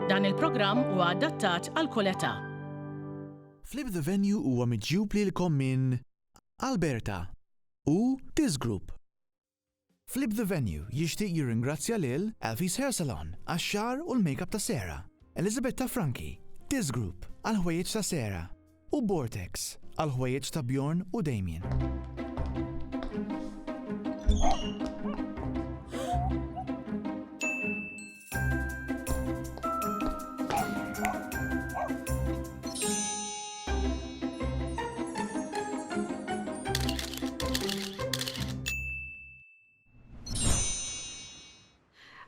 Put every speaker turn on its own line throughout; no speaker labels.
Dan il-programm huwa adattat għal kull età.
Flip the Venue huwa miġjub lilkom minn Alberta u This Group. Flip the Venue jixtieq jirringrazzja lil Alfie's Hair Salon għax-xagħar u l-makeup ta' Sera, Elizabeth ta' Franki, This Group għall-ħwejjeġ ta' Sera u Vortex għall-ħwejjeġ ta' Bjorn u Damien.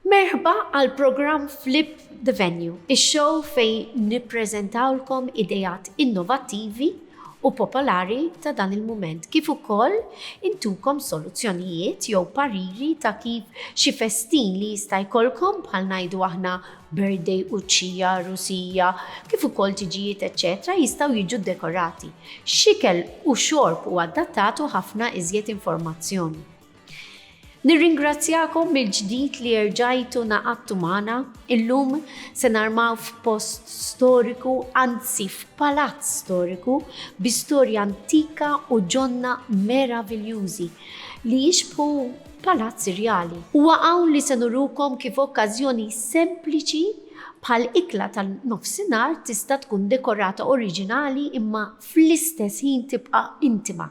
Merħba għal program Flip the Venue, ix-show fej nippreżentawlkom idejat innovattivi u popolari ta' dan il-mument, kif ukoll intukom soluzzjonijiet jew pariri ta' kif xi festin li jista' jkollkom bħal ngħidu aħna birthday u ċija, rusija, kif ukoll tiġijiet eċċetra jistgħu jiġu dekorati. Xikel u xorb u adattatu ħafna iżjed informazzjoni. Nirringrazzjakom mill-ġdid li rġajtu naqattu magħna. Illum se narmaw f'post storiku, anzi f'palazz storiku, bi storja antika u ġonna meraviljużi li jixbħu palazzi reali. Huwa hawn li se nurukom kif okkażjoni sempliċi bħal ikla tal-nofsinhar tista' tkun dekorata oriġinali imma fl-istess ħin tibqa' intima.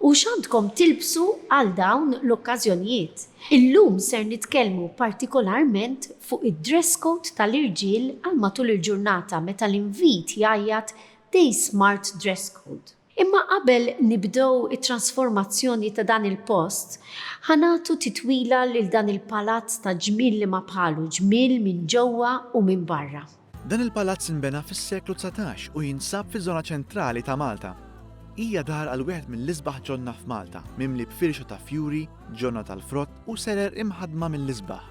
U x'għandkom tilbsu għal dawn l-okkażjonijiet. Illum ser nitkellmu partikolarment fuq id-dress code tal-irġiel għal matul il-ġurnata meta l-invit jgħajjat Day Smart Dress Code. Imma qabel nibdew it-trasformazzjoni ta' dan il-post, ħanatu titwila lil dan il-palazz ta' ġmiel li ma bħalu, ġmiel minn ġewwa u minn barra.
Dan il-palazz inbena fis-seklu 19 u jinsab fiż-żona ċentrali ta' Malta. Hija dar għal wieħed mill-isbaħ ġonna f'Malta, mimli b'firxa ta' fjuri, ġonna tal-frott u serer imħadma mill-isbaħ.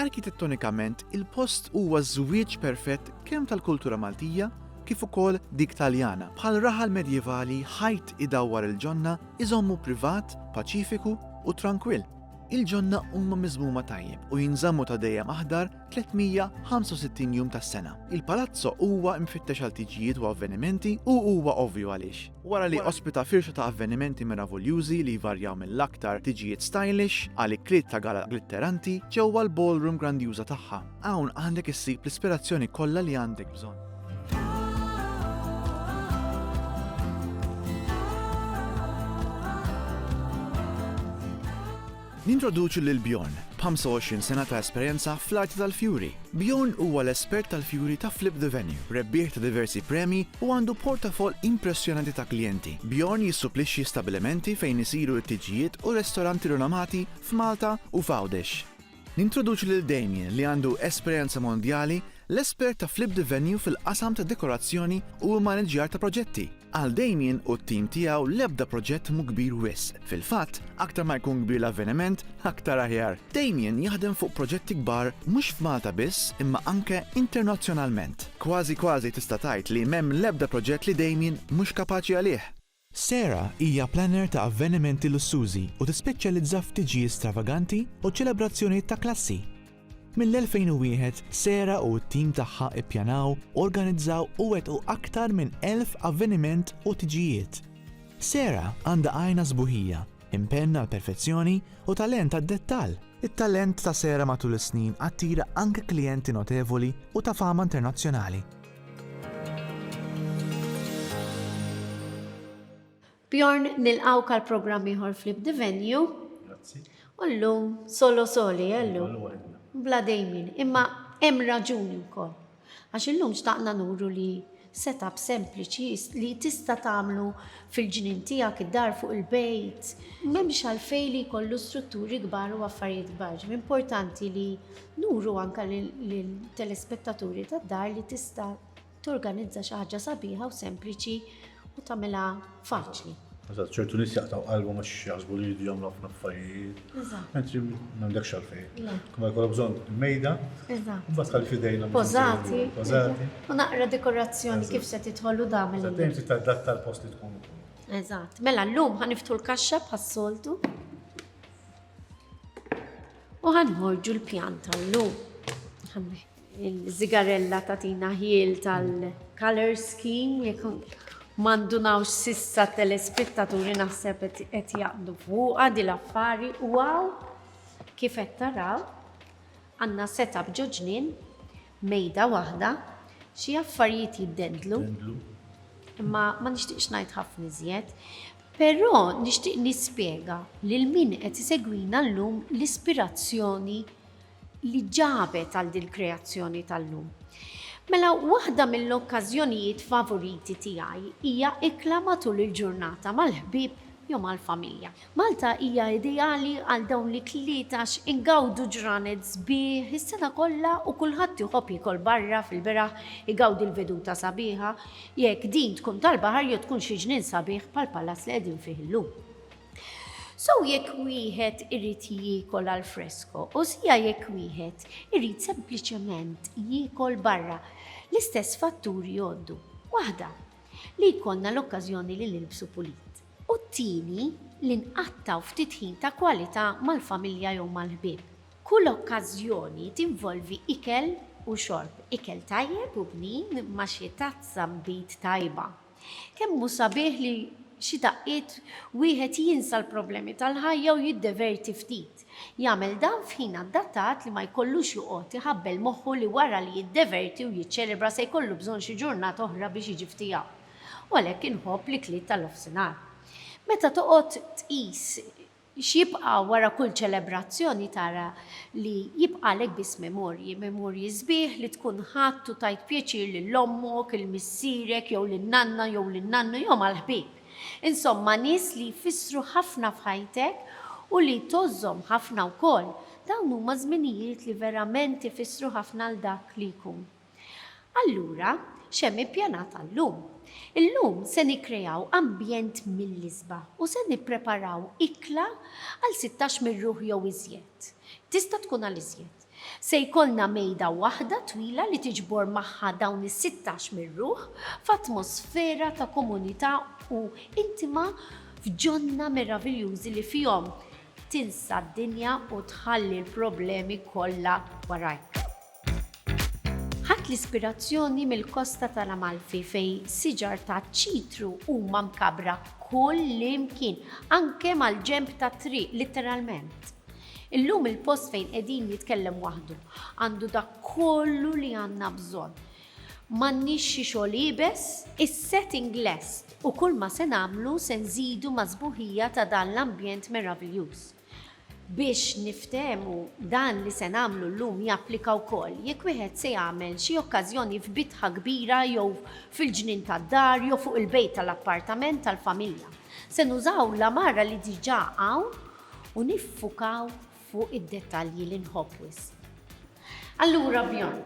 Arkitettonikament, il-post huwa żwieġ perfett kemm tal-kultura Maltija kif ukoll dik Taljana. Bħal raħal medjevali ħajt idawwar il-ġonna iżommu privat, paċifiku u tranquill. Il-ġonna huma miżmuma tajjeb u jinżammu ta' dejjem aħdar 365 jum tas-sena. Il-palazzo huwa mfittex għal tiġijiet u avvenimenti u huwa ovvju għaliex. Wara li ospita firxa ta' avvenimenti meravoljużi li jvarjaw mill-aktar tiġijiet stylish għal ikliet ta' gala glitteranti ġewwa l-ballroom grandjuża tagħha. Hawn għandek issib l-ispirazzjoni kollha li għandek bżonn. Nintroduċu lil Bjorn, b'25 sena ta' esperjenza fl-arti tal-fjuri. Bjorn huwa l-espert tal-fjuri ta' Flip the Venue, rebbieħ ta' diversi premi u għandu portafol impressjonanti ta' klijenti. Bjorn jissupplixxi stabilimenti fejn isiru t-tiġijiet u ristoranti rinomati f'Malta u f'Għawdex. Nintroduċu lil Damien li għandu esperjenza mondjali, l-espert ta' Flip the Venue fil-qasam ta' dekorazzjoni u l-maneġġjar ta' proġetti. Għal Damien u t-tim tiegħu l-ebda proġett mu kbir wisq. Fil-fatt, aktar ma jkun kbir l-avveniment, aktar aħjar. Damien jaħdem fuq proġetti kbar mhux f'Malta biss, imma anke internazzjonalment. Kważi tista' tgħid li m'hemm l-ebda proġett li Damien mhux kapaċi għalih. Sera hija planner ta' avvenimenti lussużi u tispeċjalizza f'tiġi stravaganti u ċelebrazzjonijiet ta' klassi. Mill-2001, Sera u t-tim tagħha ippjanaw, organizzaw u wettqu aktar minn 1000 avveniment u tiġijiet. Sera għandha għajna sbuħija, impenn għal perfezzjoni u talent għad-dettall. It-talent ta' Sera matul is-snin attira anke klijenti notevoli u ta' fama internazzjonali.
Bjorn, nilqawk għal programm ieħor Flip the Venue.
Grazzi.
U llum solo soli, bla Damien, imma hemm raġuni wkoll. Għax illum xtaqna nuru li setup sempliċi li tista' tagħmlu fil-ġnien tiegħek id-dar fuq il-bejt. M'hemmx għalfejn li jkollu strutturi kbar u affarijiet kbar. Importanti li nuru anke lill-telespettaturi tad-dar li tista' torganizza xi ħaġa sabiħa u sempliċi u tagħmilha faċli.
Eżatt, ċertu nies jaqtaw qalbu ma jaħsbu li jridu jagħmlu ħafna affarijiet.
Eżatt.
Mentri m'għandekx għalfejn. Kumma jkollha bżonn mejda.
Eżatt.
Mbagħad tħalli f'idejna.
Pożati.
Pożati.
U naqra dekorazzjoni kif se tidħollu dam
Eżatt, dejjem trid tadatta l-post li tkun.
Eżatt. Mela llum ħaniftu l-kaxxa bħas-soltu. U ħanħorġu l-pjanta llum. il-zigarella tatina ħiel tal-color scheme, jekk mandunawx sissa telespettaturi naħseb qed jaqdu fuqha di l-affari. Wow, kif qed taraw, għandna setup ġoġnien, mejda waħda, xi affarijiet jiddendlu, imma ma nixtieqx ngħid ħafna iżjed, però nixtieq nispjega lil min qed isegwina llum l-ispirazzjoni li ġabet għal din kreazzjoni tal-lum. Mela, waħda mill-okkażjonijiet favoriti tiegħi hija ikla matul il-ġurnata mal-ħbieb jew mal-familja. Malta hija ideali għal dawn li tlietax ingawdu ġranet sbieħ is-sena kollha u kulħadd iħobb jikol barra fil-beraħ igawdi l-veduta sabiħa, jekk din tkun tal-baħar jew tkun xi ġnien sabiħ bħall-palazz li qegħdin fih illum. So jekk wieħed irid jiekol għal fresko, u sija jekk wieħed irid sempliċement jiekol barra, l-istess fatturi jgħoddu. Waħda, li jkollna l-okkażjoni li nilbsu pulit. U t-tieni li nqattaw ftit ħin ta' kwalità mal-familja jew mal-ħbieb. Kull okkażjoni tinvolvi ikel u xorb, ikel tajjeb u bnin ma' xi tazza mbit tajba. Kemm hu sabiħ li xi daqqiet wieħed jinsa l-problemi tal-ħajja u jiddeverti ftit. Jagħmel dan f'ħin adattat li ma jkollux joqgħod iħabbel moħħu li wara li jiddeverti u jiċċelebra se jkollu bżonn xi ġurnata oħra biex jiġi ftijaw. U għalhekk inħobb li kliet tal-ofsinhar. Meta toqgħod tqis x'jibqa' wara kull ċelebrazzjoni tara li jibqalek biss memorji sbieħ li tkun ħadd u tajt pjaċir lill-ommok, il-missierek jew lin-nanna jew lin-nannu jew mal-ħbieb. Insomma, nies li jfissru ħafna f'ħajtek u li tożżom ħafna wkoll, dawn huma żminijiet li verament ifissru ħafna għal dak li jkun. Allura, x'hemm ippjanat għallum? Illum se nikkreaw ambjent mill-isba u se nippreparaw ikla għal 16 mirruħ jew iżjed. Tista' tkun għal iżjed. Se jkollna mejda waħda twila li tiġbor magħha dawn is-16 mirruħ f'atmosfera ta' komunità u intima f'ġonna meraviljużi li fihom tinsa d-dinja u tħalli l-problemi kollha warajk. Ħadd l-ispirazzjoni mill-kosta tal-Amalfi fejn siġar ta' ċitru huma mkabra kull imkien, anke mal-ġenb ta' triq letteralment. Illum il-post fejn qegħdin jitkellem waħdu għandu dak kollu li għandna bżonn. M'għandniex xi xogħol ibes, is-setting lest u kull ma se nagħmlu se nżidu mażbuħija ta' dan l-ambjent meraviljuż. Biex niftehmu dan li se nagħmlu llum japplika wkoll jekk wieħed se jagħmel xi okkażjoni f'bitħa kbira jew fil-ġnien tad-dar jew fuq il-bejt tal-appartament tal-familja. Se nużaw l-amara li diġà hawn u niffukaw fuq id-dettalji li nħobb wisq. Allura Bjorn,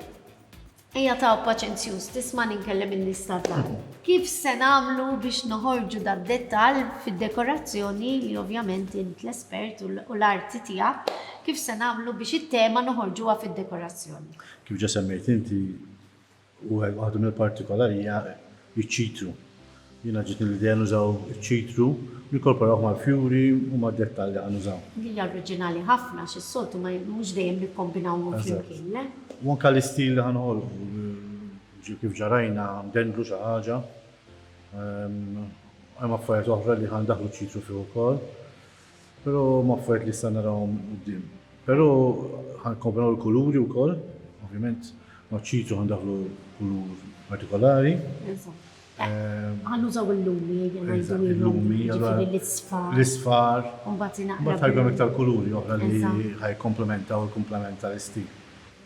ejja taw paċenzjuż tisma' ninkellem in-nistadlar. Kif se nagħmlu biex noħorġu dad-dettall fid-dekorazzjoni li ovvjament int l-espert u l-arti tiegħek, kif se nagħmlu biex it-tema noħorġuha fid-dekorazzjoni?
Kif ġa semmejt inti, u waħda mill-partikolari hija iċ-ċitru. Jiena ġietni l-idea nużaw iċ-ċitru nikkorporawh mal-fjuri u mad-dettalji għan nużaw.
Hija oriġinali ħafna x'is-soltu ma mhux dejjem nikkombinawhom flimkien, le?
U anke l-istil li ħanħolqu kif ġarajna ndendlu xi ħaġa. Hemm affarijiet oħra li ħandaħlu ċitru fih ukoll, però ma affarijiet li issa narawhom quddiem. Però ħankombinaw il-kuluri wkoll, ovvjament ma' ċitru ħandaħlu kulur partikolari.
Ħanużaw il-lumi,
il-lumi, l-isfar, mbagħad ħajbem iktar kuluri oħra li ħajkomplementaw il-komplementa l-istil.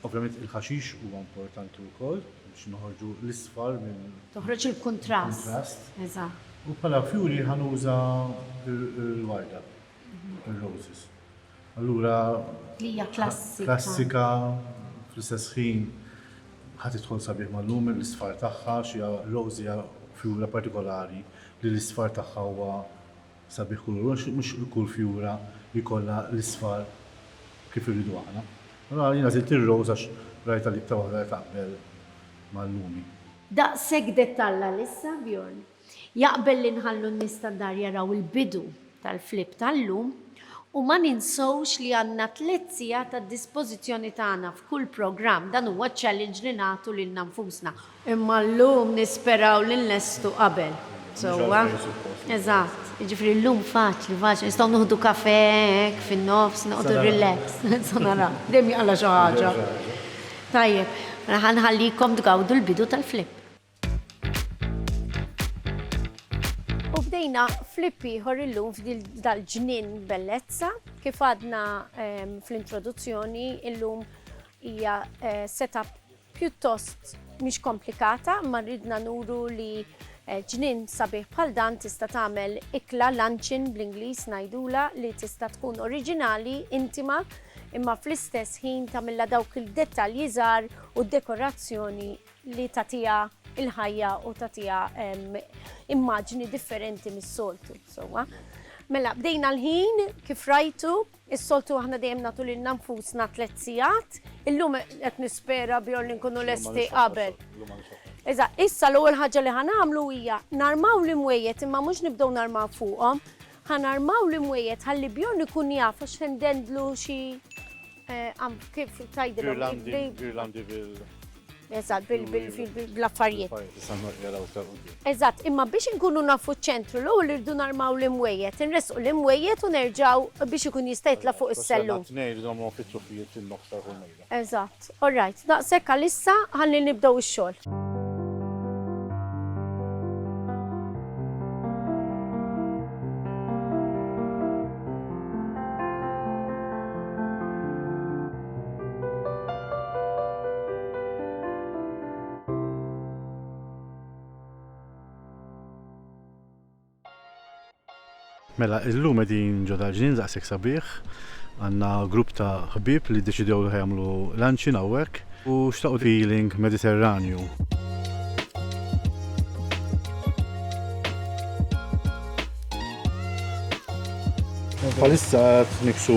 Ovvjament il-ħaxix huwa importanti wkoll biex noħorġu l-isfar minn
toħroġ il-kontrast.
U bħala fjuri ħanuża l-warda, il-roses. Allura
li hija
klassika fl-istess ħin ħadd idħol sabiħ mal-lum l-isfar tagħha xi rose hija fjura partikolari li l-isfar tagħha huwa sabiħ kulur, mhux kull fjura li jkollha l-isfar kif irridu aħna. Allura jiena żilt ir-rose għax rajta li iktar waħda taqbel mal-lumi.
Daqshekk dettalla issa Bjorn. Jaqbel li nħallu n-nies tad-dar jaraw il-bidu tal-flip tal-lum U ma ninsawx li għandna 3 sigħat ta' dispożizzjoni tagħna f'kull programm, dan huwa challenge li nagħtu lil nfusna. Imma llum nisperaw li nlestu qabel. Sewwa. Eżatt. Jiġifieri llum faċli, nistgħu nieħdu kafè hekk fin-nofs, noqogħdu relax. Sa nara, dejjem jaqla xi ħaġa. Tajjeb, ħanħallikom tgawdu l-bidu tal-flip. U bdejna flip ieħor illum dal-ġnien bellezza, kif għadna fl-introduzzjoni illum hija setup pjuttost mhix komplikata, ma rridna nuru li ġnien sabiħ bħal dan tista' tagħmel ikla luncheon bl-Ingliż ngħidula li tista' tkun oriġinali, intima, imma fl-istess ħin tagħmilha dawk il-dettalji żgħar u d-dekorazzjoni li tagħtiha il-ħajja u tagħtiha immaġni differenti mis-soltu. Mela, bdejna l-ħin kif rajtu, is-soltu aħna dejjem nagħtu lil nfusna 3 sigħat, illum qed nispera bjorn li nkunu lesti qabel. Eżatt, issa l-ewwel ħaġa li ħanagħmlu hija narmaw l-imwejjed imma mhux nibdew narmaw fuqhom, ħanarmaw l-imwejjed ħalli bjorn ikun jaf għax ħendendlu xi kif tgħidilhom.
Girlandi bil.
Eżatt, bil-affarijiet. Eżatt, imma biex inkunu nafu ċ-ċentru l-ewwel irdu narmaw l-imwejjed, inresqu l-imwejjed u nerġgħu biex ikun jista' jitla' fuq is-sellum. Eżatt, all right, daqshekk għalissa ħalli nibdew ix-xogħol.
Mela, illum qegħdin ġodha ġnien daqshekk sabiħ, għandna grupp ta' ħbieb li ddeċidew li ħajamlu luncheon hawnhekk u xtaqgħu feeling Mediterranju. Bħalissa qed niksu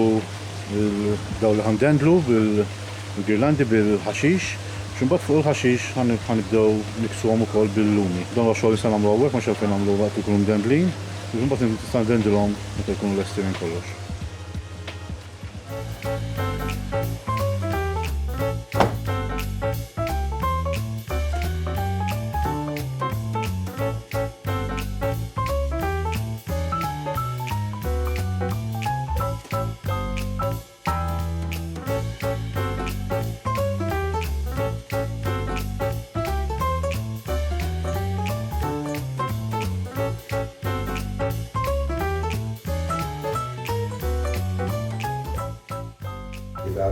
dawn li ħandendlu bil-girlandi bil-ħaxix, x'imbagħad fuq il-ħaxix ħanibdew niksuhom ukoll bil-lumi. Dan huwa xogħol li se nagħmlu hawnhekk ma xalfejn nagħmlu waqt ikunu mdendlin. Mbagħad nista' ndendilhom meta jkunu lesti minn kollox.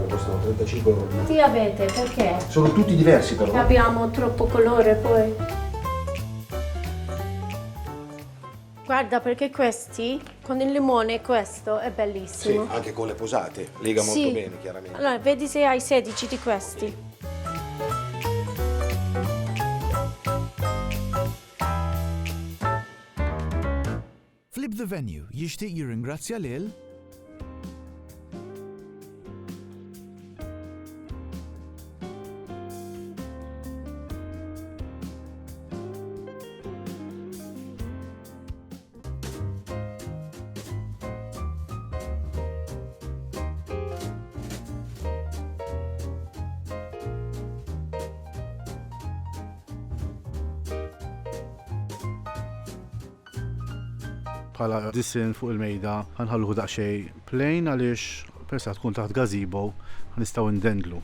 Costano 35 euro.
Ma ti avete, perché?
Sono tutti diversi però.
Abbiamo troppo colore poi. Guarda, perché questi, con il limone questo è bellissimo.
Sì, anche con le posate, lega molto bene chiaramente.
Allora, vedi se hai 16 di questi.
Flip the Venue jixtieq jirringrazzja lil
Bħala disin fuq il-mejda ħanħalluhu daqsxejn plain għaliex persa tkun taħt gazebo nistgħu ndendlu.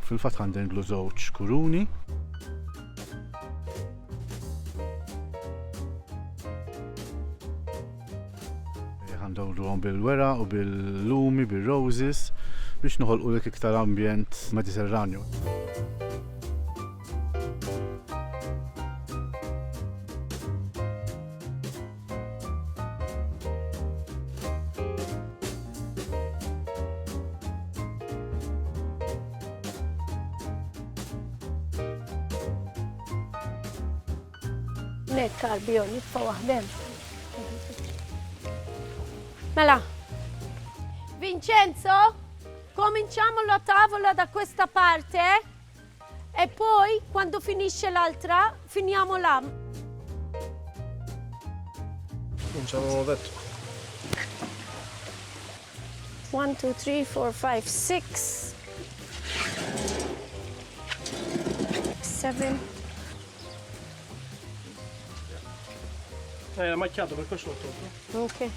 Fil-fatt ħandendlu żewġ kuruni. Ħandawruhom bil-wera u bil-lumi, bil-roses biex noħolqu dik iktar ambjent mediterranju.
Nek karbjon, jitfa waħdem. Mela, Vincenzo, cominciamo la tavola da questa parte e poi quando finisce l'altra finiamo là.
Non ci avevo detto.
1, 2, 3, 4, 5, 6, 7.
Hai macchiato per questo
Ok.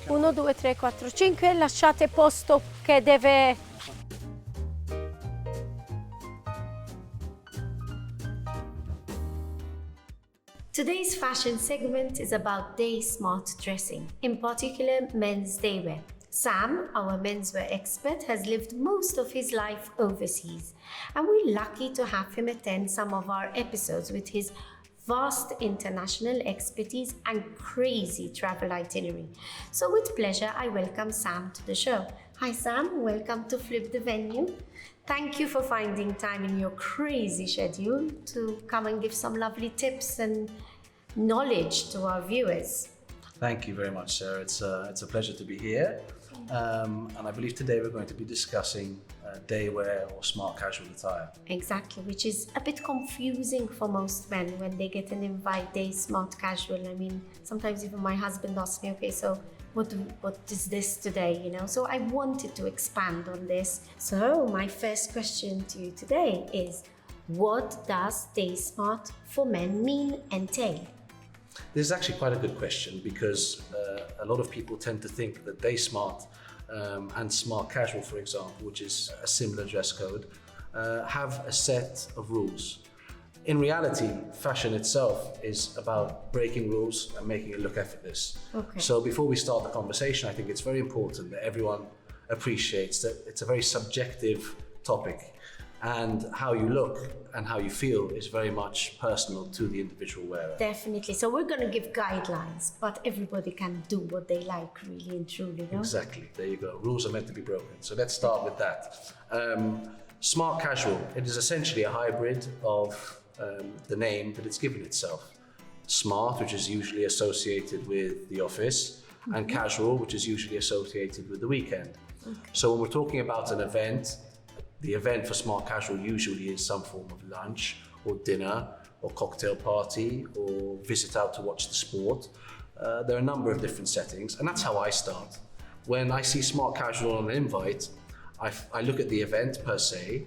1, 2, 3, 4, 5. Lasciate posto che deve...
Today's fashion segment is about day smart dressing, in particular men's daywear. Sam, our menswear expert, has lived most of his life overseas, and we're lucky to have him attend some of our episodes with his vast international expertise and crazy travel itinerary. So with pleasure, I welcome Sam to the show. Hi Sam, welcome to Flip the Venue. Thank you for finding time in your crazy schedule to come and give some lovely tips and knowledge to our viewers.
Thank you very much, Sarah. It's a pleasure to be here. And I believe today we're going to be discussing daywear or smart casual attire.
Exactly, which is a bit confusing for most men when they get an invite day smart casual. I mean, sometimes even my husband asks me, okay, so what is this today, you know? So I wanted to expand on this. So my first question to you today is, what does day smart for men mean, entail?
This is actually quite a good question because a lot of people tend to think that day smart and smart casual, for example, which is a similar dress code, have a set of rules. In reality, fashion itself is about breaking rules and making it look effortless.
Okay.
So before we start the conversation, I think it's very important that everyone appreciates that it's a very subjective topic, and how you look and how you feel is very much personal to the individual wearer.
Definitely. So we're going to give guidelines, but everybody can do what they like, really and truly, no?
Exactly. There you go. Rules are meant to be broken. So let's start with that. Smart casual. It is essentially a hybrid of the name that it's given itself. Smart, which is usually associated with the office, and casual, which is usually associated with the weekend. Okay. So when we're talking about an event, the event for smart casual usually is some form of lunch or dinner or cocktail party or visit out to watch the sport. There are a number of different settings, and that's how I start. When I see smart casual on an invite, I look at the event per se.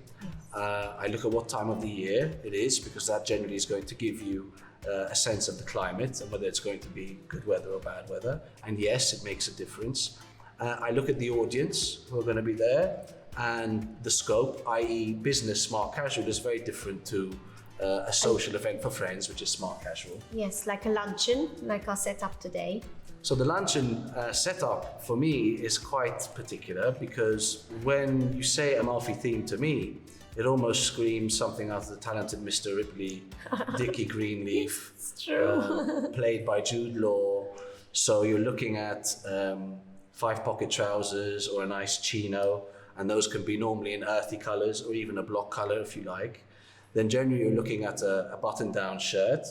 I look at what time of the year it is, because that generally is going to give you a sense of the climate and whether it's going to be good weather or bad weather. And yes, it makes a difference. I look at the audience who are going to be there, and the scope, i.e. business smart casual, is very different to a social event for friends, which is smart casual.
Yes, like a luncheon, like our setup today.
So the luncheon setup for me is quite particular, because when you say Amalfi theme to me, it almost screams something out of the talented Mr. Ripley, Dickie Greenleaf,
It's true.
played by Jude Law. So you're looking at 5-pocket trousers or a nice chino, and those can be normally in earthy colors or even a block color if you like. Then generally you're looking at a button-down shirt,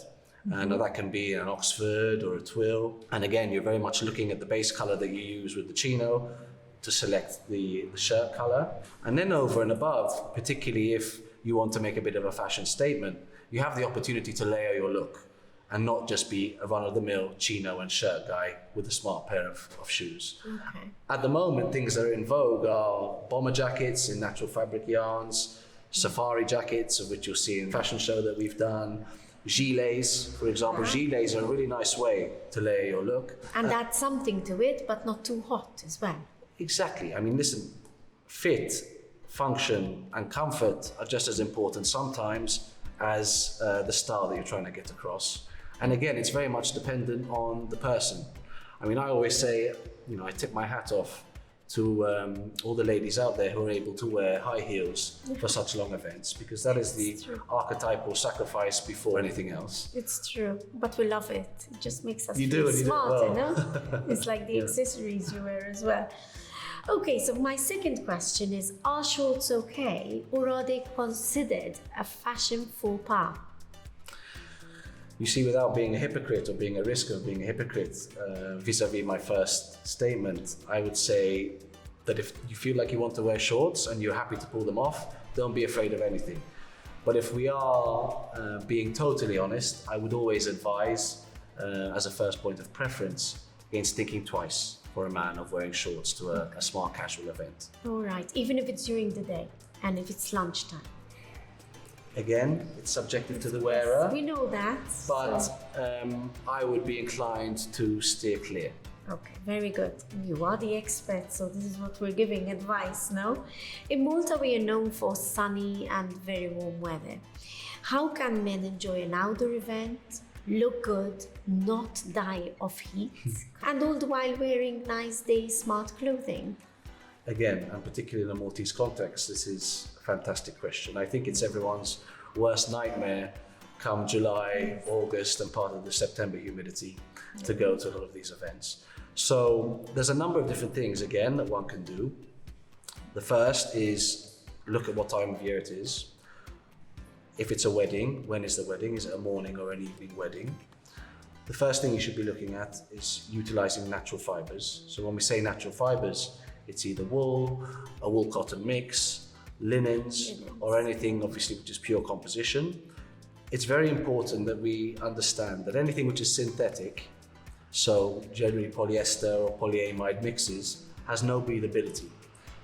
and that can be an Oxford or a twill. And again, you're very much looking at the base color that you use with the chino to select the shirt color. And then over and above, particularly if you want to make a bit of a fashion statement, you have the opportunity to layer your look and not just be a run-of-the-mill chino and shirt guy with a smart pair of shoes.
Okay.
At the moment, things that are in vogue are bomber jackets in natural fabric yarns, safari jackets, of which you'll see in the fashion show that we've done, gilets, for example. Gilets are a really nice way to layer your look.
And add something to it, but not too hot as well.
Exactly. I mean, listen, fit, function, and comfort are just as important sometimes as the style that you're trying to get across. And again, it's very much dependent on the person. I mean, I always say, you know, I tip my hat off to all the ladies out there who are able to wear high heels for such long events, because that is the archetypal sacrifice before anything else.
It's true, but we love it. It just makes us
You
feel
do, and you do it
smart,
well.
you know? It's like the accessories you wear as well. Okay, so my second question is, are shorts okay, or are they considered a fashion faux pas?
You see, without being a hypocrite or being a risk of being a hypocrite vis-a-vis my first statement, I would say that if you feel like you want to wear shorts and you're happy to pull them off, don't be afraid of anything. But if we are being totally honest, I would always advise, as a first point of preference, against thinking twice for a man of wearing shorts to a smart casual event.
All right, even if it's during the day and if it's lunchtime.
Again, it's subjective to the wearer,
We know that.
but
so-
I would be inclined to steer clear.
Okay, very good. You are the expert, so this is what we're giving advice, no? In Malta, we are known for sunny and very warm weather. How can men enjoy an outdoor event, look good, not die of heat, and all the while wearing nice day smart clothing?
Again, and particularly in a Maltese context, this is a fantastic question. I think it's everyone's worst nightmare come July, August, and part of the September humidity to go to a lot of these events. So there's a number of different things, again, that one can do. The first is look at what time of year it is. If it's a wedding, when is the wedding? Is it a morning or an evening wedding? The first thing you should be looking at is utilizing natural fibers. So when we say natural fibers, it's either wool, a wool cotton mix, linens, or anything obviously which is pure composition. It's very important that we understand that anything which is synthetic, so generally polyester or polyamide mixes, has no breathability.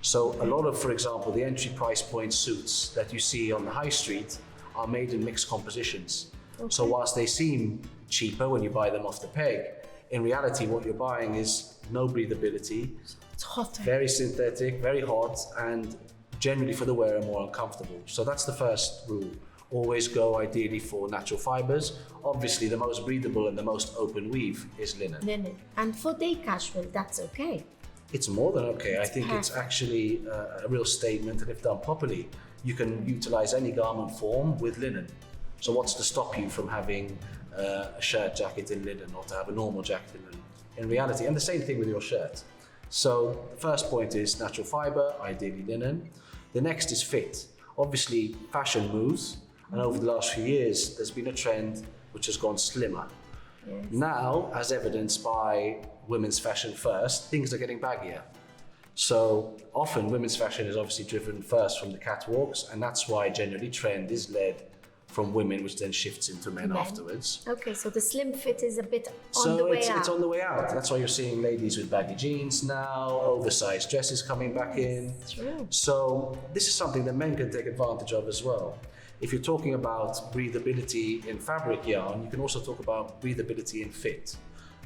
So a lot of, for example, the entry price point suits that you see on the high street are made in mixed compositions. So whilst they seem cheaper when you buy them off the peg, in reality what you're buying is no breathability,
It's hot.
very synthetic, very hot, and generally for the wearer more uncomfortable. So that's the first rule. Always go ideally for natural fibers. Obviously the most breathable and the most open weave is linen.
Linen. And for day casual, that's okay.
It's more than okay. I think it's
perfect.
actually a real statement, and if done properly, you can utilize any garment form with linen. So what's to stop you from having a shirt jacket in linen or to have a normal jacket in linen in reality? And the same thing with your shirt. So the first point is natural fiber, ideally linen. The next is fit. Obviously fashion moves, and over the last few years there's been a trend which has gone slimmer. Now, as evidenced by women's fashion first, things are getting baggier. So often women's fashion is obviously driven first from the catwalks, and that's why generally trend is led from women, which then shifts into men afterwards.
Okay, so the slim fit is a bit on
So
the way
it's
out.
on the way out. That's why you're seeing ladies with baggy jeans now, oversized dresses coming back in.
True.
So this is something that men can take advantage of as well. If you're talking about breathability in fabric yarn, you can also talk about breathability in fit.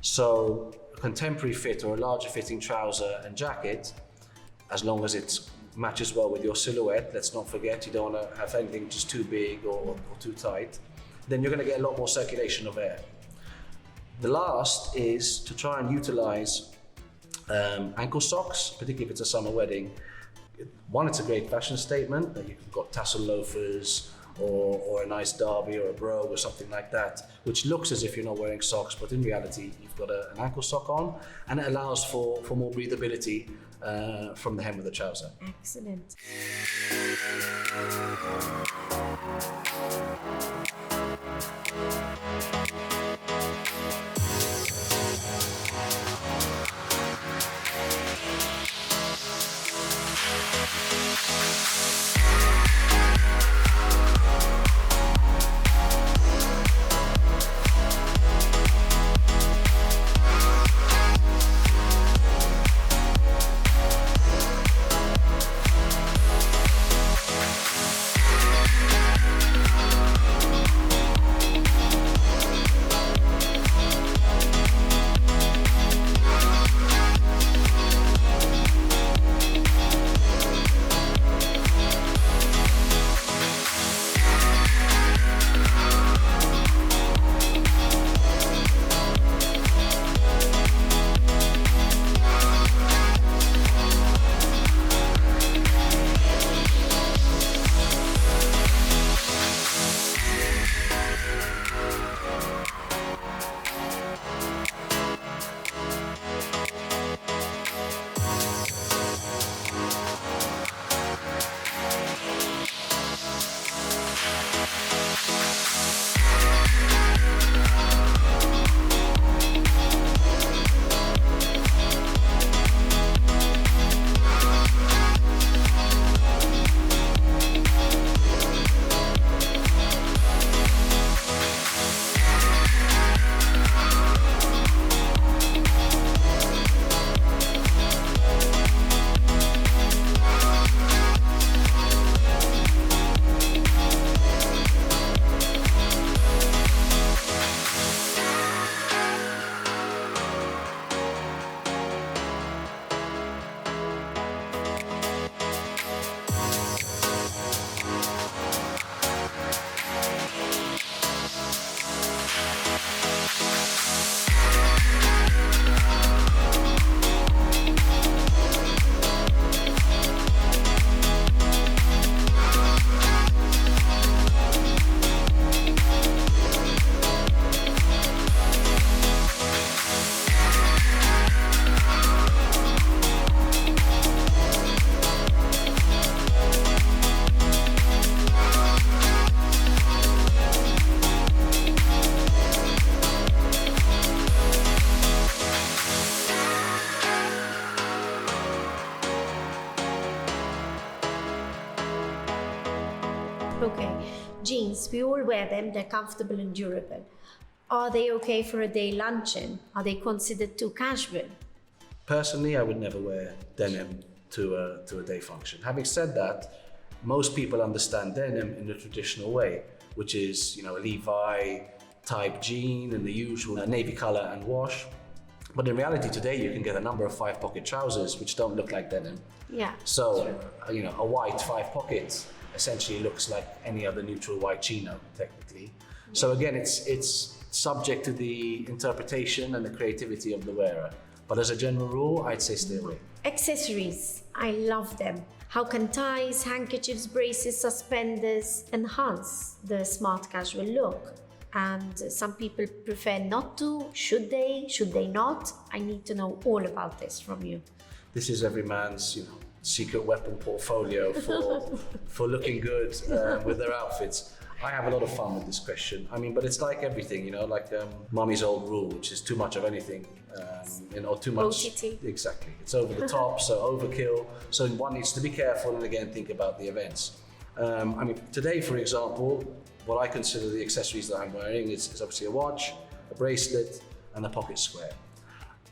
So a contemporary fit or a larger fitting trouser and jacket, as long as it matches well with your silhouette, let's not forget you don't want to have anything which is too big or too tight, then you're going to get a lot more circulation of air. The last is to try and utilize ankle socks, particularly if it's a summer wedding. One, it's a great fashion statement that you've got tassel loafers or a nice derby or a brogue or something like that, which looks as if you're not wearing socks, but in reality you've got an ankle sock on, and it allows for more breathability from the hem of the trouser.
Excellent. because we all wear them, they're comfortable and durable. Are they okay for a day luncheon? Are they considered too casual?
Personally, I would never wear denim to a day function. Having said that, most people understand denim in the traditional way, which is, a Levi type jean and the usual navy color and wash. But in reality today, you can get a number of 5-pocket trousers which don't look like denim.
Yeah.
So, a white 5-pocket essentially looks like any other neutral white chino, technically. So again, it's subject to the interpretation and the creativity of the wearer. But as a general rule, I'd say stay away.
Accessories, I love them. How can ties, handkerchiefs, braces, suspenders enhance the smart casual look? And some people prefer not to. Should they not? I need to know all about this from you.
This is every man's, secret weapon portfolio for looking good with their outfits. I have a lot of fun with this question. But it's like everything, like mummy's old rule, which is too much of anything, too much.
OTT.
Exactly. It's over the top, so overkill. So one needs to be careful and again think about the events. Today, for example, what I consider the accessories that I'm wearing is obviously a watch, a bracelet, and a pocket square.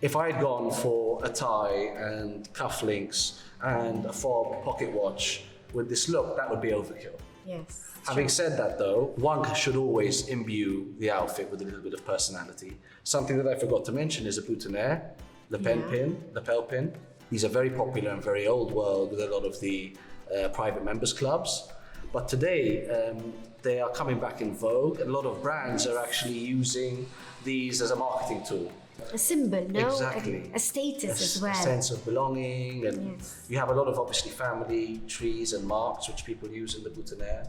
If I had gone for a tie and cufflinks and a fob pocket watch with this look, that would be overkill.
Yes.
Having said that though, one should always imbue the outfit with a little bit of personality. Something that I forgot to mention is a boutonniere, lapel pin. These are very popular and very old world with a lot of the private members clubs. But today, they are coming back in vogue. A lot of brands are actually using these as a marketing tool.
A symbol, no?
Exactly.
A status as well.
A sense of belonging, and you have a lot of obviously family trees and marks which people use in the boutonniere,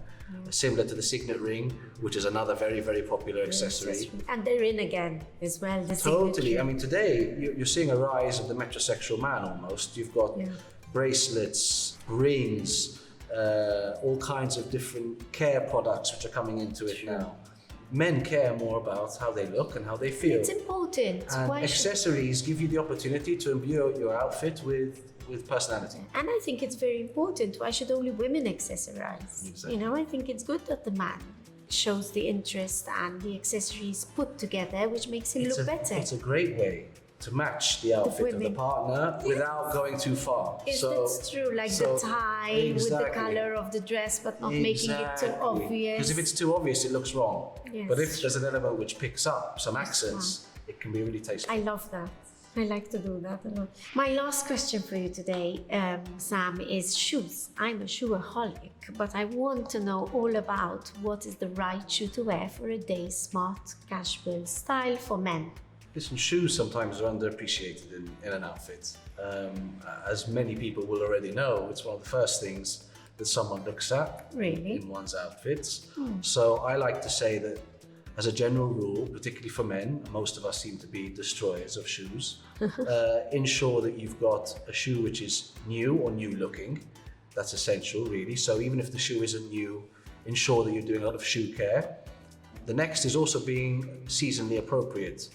similar to the signet ring, which is another very, very popular accessory.
And they're in again as well. The
Totally.
signature.
Today you're seeing a rise of the metrosexual man almost. You've got bracelets, rings, all kinds of different care products which are coming into it now. Men care more about how they look and how they feel.
It's important.
And accessories give you the opportunity to imbue your outfit with personality.
And I think it's very important. Why should only women accessorize?
Exactly.
I think it's good that the man shows the interest and the accessories put together, which makes him look better.
It's a great way to match the outfit of the partner without going too far.
It's true, like the tie with the color of the dress, but not making it too obvious.
Because if it's too obvious, it looks wrong.
Yes.
But if there's an element which picks up some accents, it can be really tasteful.
I love that. I like to do that a lot. My last question for you today, Sam, is shoes. I'm a shoeaholic, but I want to know all about what is the right shoe to wear for a day's smart casual style for men.
Listen, shoes sometimes are underappreciated in an outfit. As many people will already know, it's one of the first things that someone looks at in one's outfits. So I like to say that as a general rule, particularly for men, most of us seem to be destroyers of shoes, ensure that you've got a shoe which is new or new looking. That's essential, really. So even if the shoe isn't new, ensure that you're doing a lot of shoe care. The next is also being seasonally appropriate.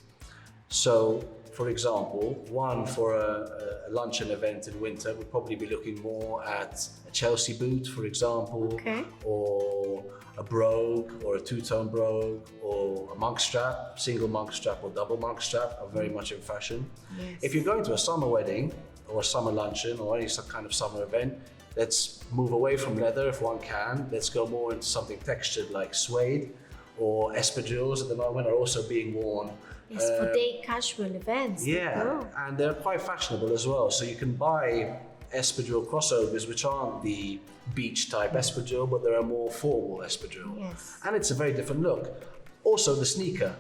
So, for example, one for a luncheon event in winter would probably be looking more at a Chelsea boot, for example, or a brogue, or a two-tone brogue, or a monk strap, single monk strap or double monk strap are very much in fashion.
Yes.
If you're going to a summer wedding or a summer luncheon or any kind of summer event, let's move away from leather if one can. Let's go more into something textured like suede, or espadrilles at the moment are also being worn.
Yes, for day casual events.
And they're quite fashionable as well. So you can buy espadrille crossovers, which aren't the beach type espadrille, but they're a more formal espadrille.
Yes.
And it's a very different look. Also the sneaker.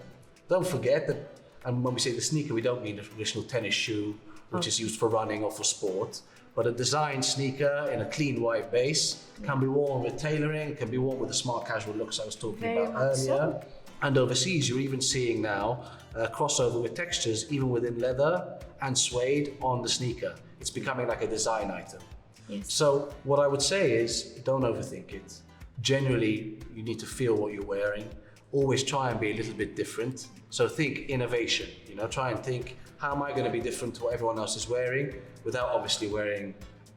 Don't forget that, and when we say the sneaker, we don't mean a traditional tennis shoe, which is used for running or for sport, but a designed sneaker in a clean white base can be worn with tailoring, can be worn with the smart casual looks I was talking about earlier. So. And overseas, you're even seeing now a crossover with textures, even within leather and suede on the sneaker. It's becoming like a design item.
Yes.
So what I would say is, don't overthink it. Generally, you need to feel what you're wearing. Always try and be a little bit different. So think innovation, try and think, how am I going to be different to what everyone else is wearing without obviously wearing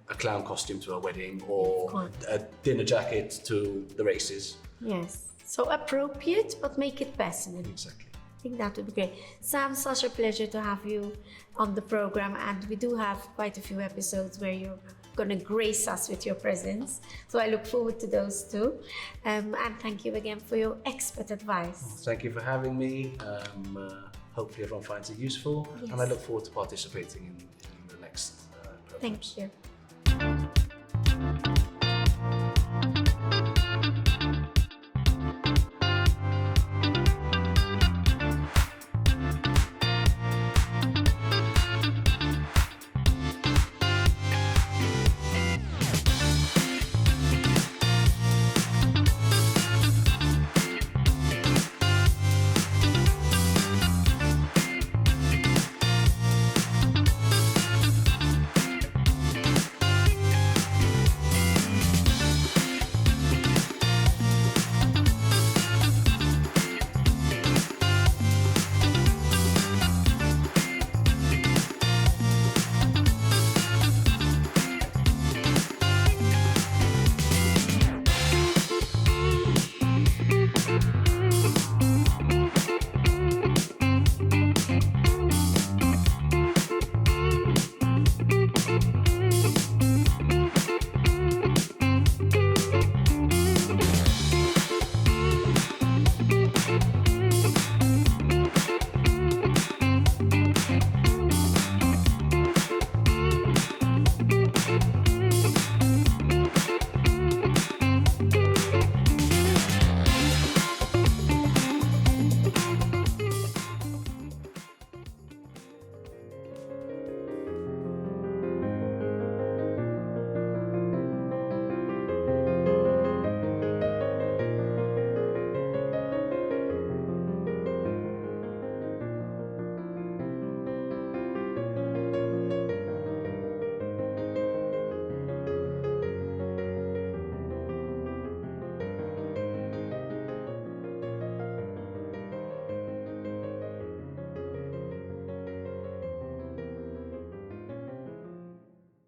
a clown costume to a wedding or a dinner jacket to the races.
Yes. So appropriate, but make it personal.
Exactly.
I think that would be great. Sam, such a pleasure to have you on the program, and we do have quite a few episodes where you're going to grace us with your presence. So I look forward to those too. And thank you again for your expert advice.
Thank you for having me. Hopefully everyone finds it useful, and I look forward to participating in the next programs.
Thank you.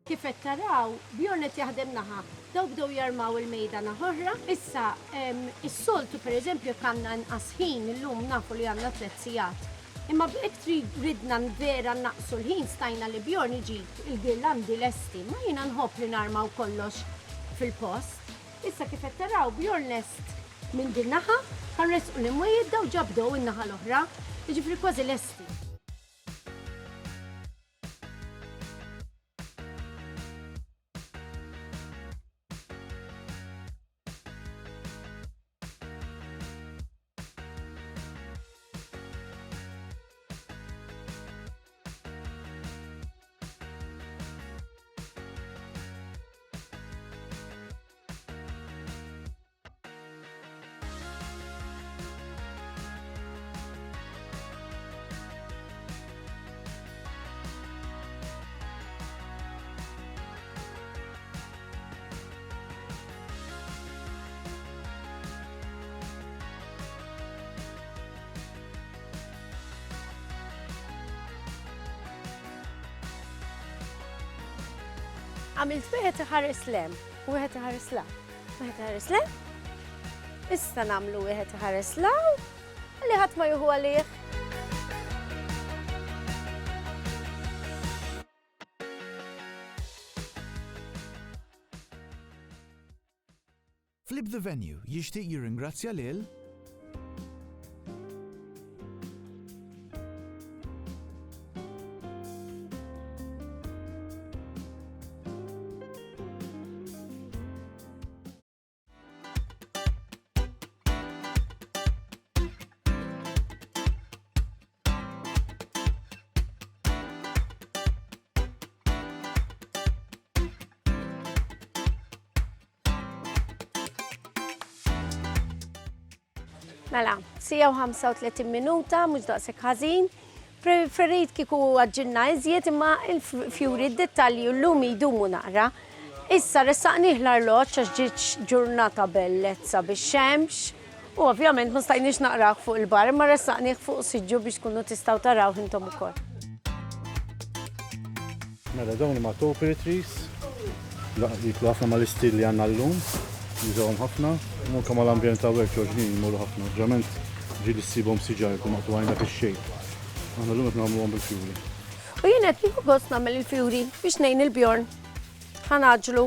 Kif qed taraw, Bjorn qed jaħdem naħa. Daw bdew jarmaw il-mejda naħorra. Issa, is-soltu pereżempju kanna nqas ħin illum nafu li għandna 3 sigħat. Imma b'hekk ridna vera naqsu l-ħin stajna li Bjorn iġib il-girlandi lesti, ma jiena nħobb li narmaw kollox fil-post. Issa kif qed taraw Bjorn lest minn din naħa, ħarresqu l-imwejjed daw ġabdew in-naħa l-oħra, jiġifieri kważi lesti. Għamilt wieħed iħares lem, u wieħed iħares law. Wieħed iħares lem, issa nagħmlu wieħed iħares law, li ħadd ma jieħu għalih.
Flip the Venue jixtieq jirringrazzja lil
Mela, sija u 35 minuta, mhux daqshekk ħażin. Preferit kieku għaġġilna iżjed imma il-fjuri d-dettalji llum jdumu naqra. Issa ressaqnih l-arloġġ għax ġiet ġurnata bellezza bix-xemx u ovvjament ma stajniex naqrah fuq il-bar imma ressaqnih fuq siġġu biex tkunu tistgħu taraw intom ukoll.
Mela dawn ma' topiaries, jitlu ħafna mal-istil li għandna llum. Jizawhom ħafna, u anke mal-ambjent ta' work ġoġnin jmorru ħafna. Ġament ġili ssibhom siġar jkun maqtuwajna fix-xejn. Aħna llum qed nagħmluhom bil-fjuri.
U jien qed nieħu gost nagħmel il-fjuri biex ngħin il-Bjorn. Ħanaġlu.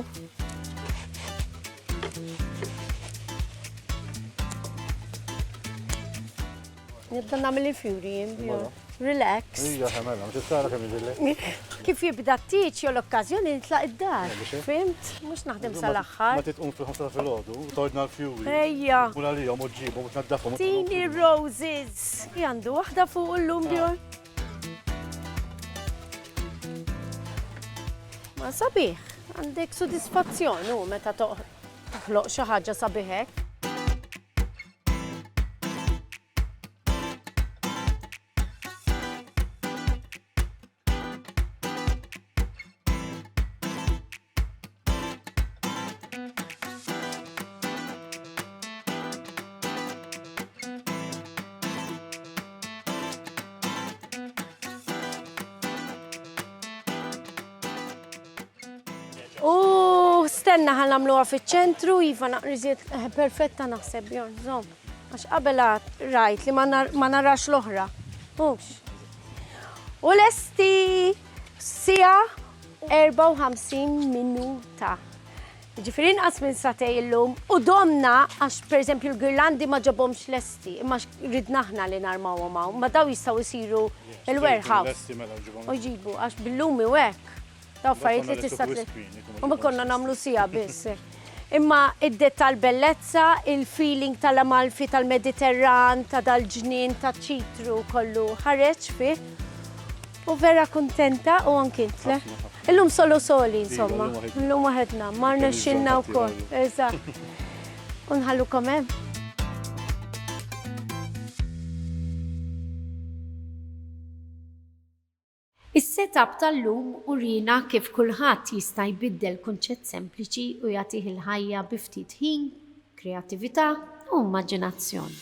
Nibda nagħmel il-fjuri jien Bjorn. Relax.
Hija ħemela, ma tistara kemm jiġilek.
Kif jibda t-tiċ jew l-okkażjoni nitlaq id-dar. Fimt? Mhux naħdem sal-aħħar.
Ma titqum fil-5 ta' filgħodu u tgħidna l-fjuri.
Ejja.
Tkun għalihom u tġibhom u tnaddafhom.
Tini roses. Jandu waħda fuq illum Bjorn. Ma sabiħ, għandek sodisfazzjon u meta toħloq xi ħaġa sabiħek. Stenna ħan namluha fiċ-ċentru, Iva naqriżiet perfetta naħseb Bjorn, żomm. Għax qabel rajt li ma narax l-oħra. Mhux. U lesti sija 54 minuta. Ġifieri inqas minn satej illum u domna għax pereżempju l-girlandi ma ġabhomx lesti, imma ridna aħna li narmawhom hawn, ma daw jistgħu jsiru il-warehouse. U jġibu għax bil-lumi u hekk. Daw affarijiet li tista' u ma konna nagħmlu sija biss. Imma id-det tal-bellezza, il-feeling tal-Amalfi, tal-Mediterran, ta' dal-ġnien, ta' ċitru kollu ħareġ fih. U vera kuntenta u anke intle. Illum soli, insomma. Illum waħedna, ma rnexxinna wkoll. Eżatt. U nħallukom hemm.
Is-setup tal-lum urina kif kulħadd jista' jbiddel kunċett sempliċi u jagħtih il-ħajja bi ftit ħin, kreattività u immaġinazzjoni.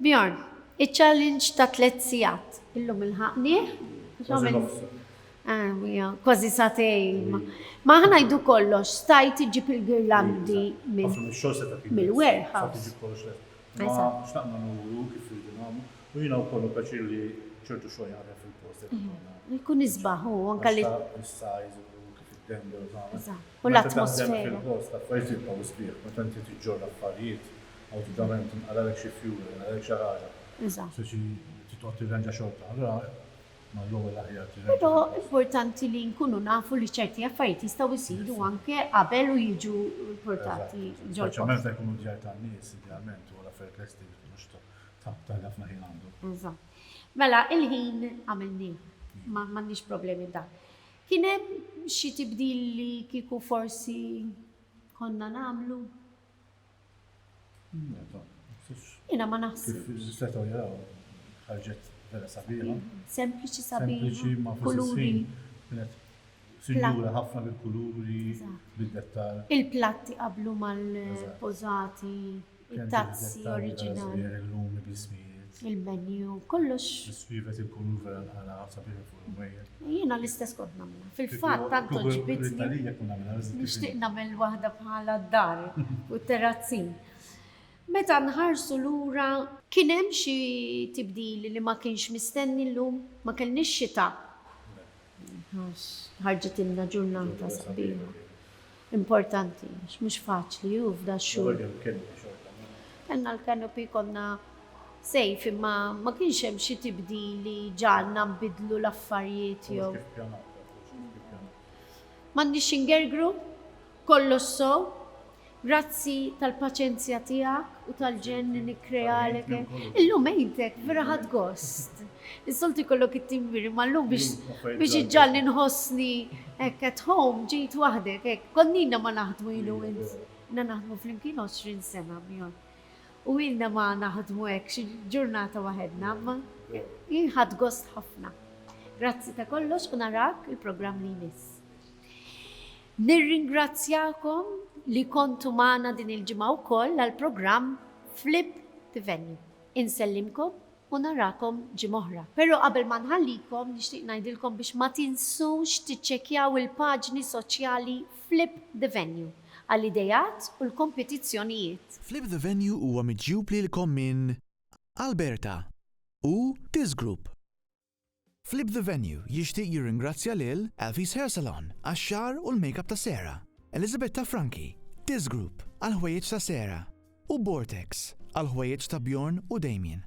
Bjorn, il-challenge ta' 3 sigħat. Illum il-ħaqni? Kważi satej. Ma ħanajdu kollox, stajt iġib il-girlandi mill-warehouse.
Ma xtaqna nuru kif il-dinam, u jina u kollu kaċir li ċertu xoja għadha fil-post.
Jkun izbaħ, u anka li.
Il-size u kif il-dender u
u l-atmosfera.
Fil-post, affarijiet jibqaw sbieħ, meta inti tiġġor l-affarijiet, awtomatikament għalek xi fjuri, għalek xi ħaġa.
Eżatt.
Titqgħod tirranġa xorta. Allura ma l-ewwel aħjar
Però importanti li nkunu nafu li ċerti affarijiet jistgħu jsiru anke qabel u jiġu portati ġol.
Speċjalment jekk ikunu djar tan-nies, idealment u l-affarijiet lesti mhux ta' ħafna ħin għandu.
Eżatt. Mela, il-ħin għamilni, m'għandniex problemi da. Kien hemm xi tibdil li kieku forsi konna nagħmlu? Jiena ma naħsib.
Kif setgħu jaraw ħarġet vera sabiħa.
Sempliċi sabiħa.
Sempliċi ma kuluri. Sinjura ħafna bil-kuluri, bil-dettal.
Il-platti qablu mal-pożati, it-tazzi oriġinali,
Il-lumi bl-ismijiet.
il-menu, kollox.
L-swivet ikunu vera nħala sabiħ fuq il-mejjer.
Jiena l-istess kont nagħmilha. Fil-fatt tant oġbitni.
L-Italija kun nagħmilha.
Nixtieq nagħmel waħda bħala d-dar u terrazzin. Meta nħarsu lura kien hemm xi tibdili li ma kienx mistenni llum, ma kellniex xita. Ħarġet ilna ġurnata sabiħa. Importanti, mhux faċli u f'da xhur. Kellna l-kanopi konna sejf imma ma kienx hemm xi tibdili ġalna nbidlu l-affarijiet jew. M'għandix ingergru, kollox sew. Grazzi tal-paċenzja tiegħek u tal-ġenni nikkrealek. Illum ejtek vera ħadd gost. Is-solti kollok it-timbiri ma llum biex iġġalni nħossni hekk at home ġejt waħdek hekk. Konnina ma naħdmu ilu int. Na naħdmu flimkien 20 sena bjon. U ilna ma naħdmu hekk xi ġurnata waħedna, ma jien ħadd gost ħafna. Grazzi ta' kollox u narak il-programm li jmiss. Nirringrazzjakom li kontu magħna din il-ġimgħa wkoll għall-programm Flip the Venue. Insellimkom u narakom ġimgħa oħra. Però qabel ma nħallikom nixtieq ngħidilkom biex ma tinsux tiċċekkjaw il-paġni soċjali Flip the Venue għall-idejat u l-kompetizzjonijiet.
Flip the Venue huwa miġjub lilkom minn Alberta u This Group. Flip the Venue jixtieq jirringrazzja lil Elfie's Hair Salon għax-xar u l-makeup ta' Sera, Elizabeth ta' Franki, This Group għal-ħwejjeġ ta' Sera u Vortex għal-ħwejjeġ ta' Bjorn u Damien.